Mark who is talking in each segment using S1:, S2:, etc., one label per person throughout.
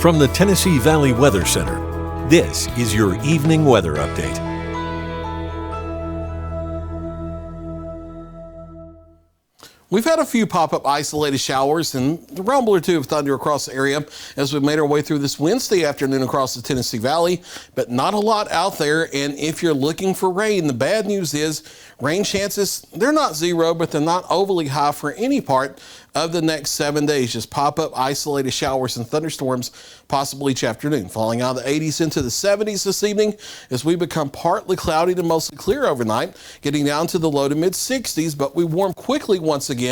S1: From the Tennessee Valley Weather Center, this is your evening weather update.
S2: We've had a few pop-up isolated showers and a rumble or two of thunder across the area as we've made our way through this Wednesday afternoon across the Tennessee Valley, but not a lot out there. And if you're looking for rain, the bad news is rain chances, they're not zero, but they're not overly high for any part of the next 7 days. Just pop-up isolated showers and thunderstorms possibly each afternoon, falling out of the 80s into the 70s this evening as we become partly cloudy to mostly clear overnight, getting down to the low to mid 60s, but we warm quickly once again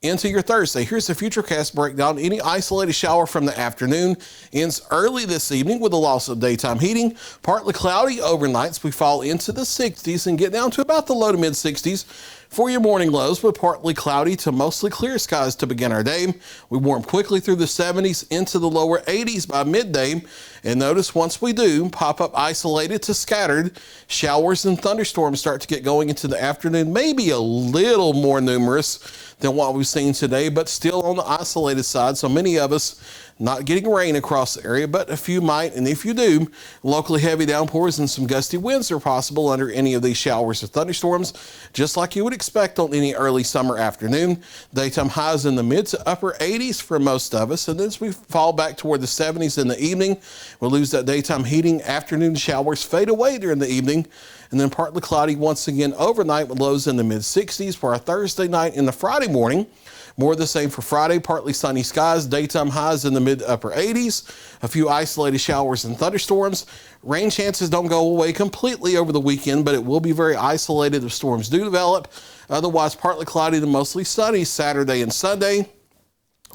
S2: into your Thursday. Here's the Futurecast breakdown. Any isolated shower from the afternoon ends early this evening with a loss of daytime heating. Partly cloudy overnights. We fall into the 60s and get down to about the low to mid 60s for your morning lows, with partly cloudy to mostly clear skies to begin our day. We warm quickly through the 70s into the lower 80s by midday. And notice once we do, pop up isolated to scattered showers and thunderstorms start to get going into the afternoon, maybe a little more numerous than what we've seen today, but still on the isolated side. So many of us not getting rain across the area, but a few might. And if you do, locally heavy downpours and some gusty winds are possible under any of these showers or thunderstorms, just like you would expect on any early summer afternoon. Daytime highs in the mid to upper 80s for most of us. And then as we fall back toward the 70s in the evening, we'll lose that daytime heating. Afternoon showers fade away during the evening, and then partly cloudy once again overnight with lows in the mid 60s for our Thursday night and the Friday morning. More of the same for Friday, partly sunny skies, daytime highs in the mid to upper 80s, a few isolated showers and thunderstorms. Rain chances don't go away completely over the weekend, but it will be very isolated if storms do develop. Otherwise, partly cloudy to mostly sunny Saturday and Sunday.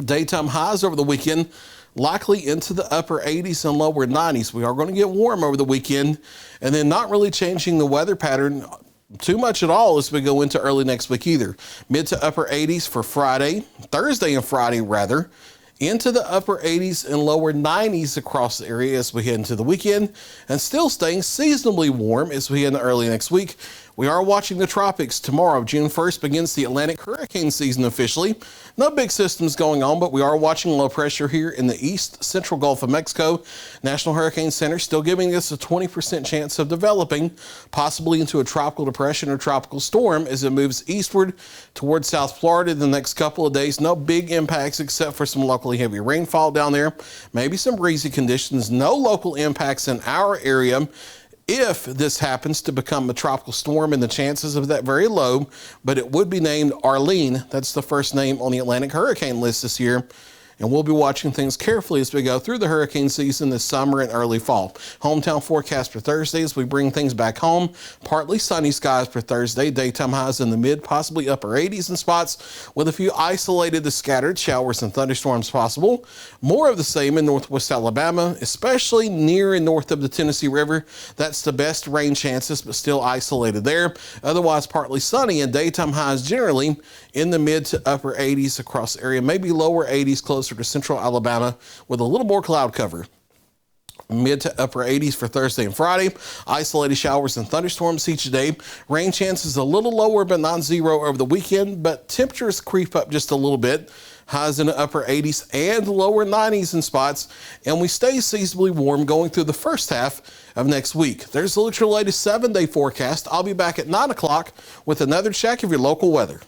S2: Daytime highs over the weekend likely into the upper 80s and lower 90s. We are going to get warm over the weekend, and then not really changing the weather pattern too much at all as we go into early next week either. Mid to upper 80s for Thursday and Friday rather, into the upper 80s and lower 90s across the area as we head into the weekend, and still staying seasonably warm as we head into early next week. We are watching the tropics. Tomorrow, June 1st, begins the Atlantic hurricane season officially. No big systems going on, but we are watching low pressure here in the east central Gulf of Mexico. National Hurricane Center still giving us a 20% chance of developing possibly into a tropical depression or tropical storm as it moves eastward towards South Florida in the next couple of days. No big impacts except for some locally heavy rainfall down there. Maybe some breezy conditions. No local impacts in our area. If this happens to become a tropical storm, and the chances of that very low, but it would be named Arlene. That's the first name on the Atlantic hurricane list this year. And we'll be watching things carefully as we go through the hurricane season this summer and early fall. Hometown forecast for Thursday as we bring things back home. Partly sunny skies for Thursday. Daytime highs in the mid, possibly upper 80s in spots, with a few isolated to scattered showers and thunderstorms possible. More of the same in northwest Alabama, especially near and north of the Tennessee River. That's the best rain chances, but still isolated there. Otherwise, partly sunny and daytime highs generally in the mid to upper 80s across the area. Maybe lower 80s closer to central Alabama with a little more cloud cover. Mid to upper 80s for Thursday and Friday. Isolated showers and thunderstorms each day. Rain chances a little lower but not zero over the weekend, but temperatures creep up just a little bit. Highs in the upper 80s and lower 90s in spots, and we stay seasonably warm going through the first half of next week. There's the latest 7-day forecast. I'll be back at 9 o'clock with another check of your local weather.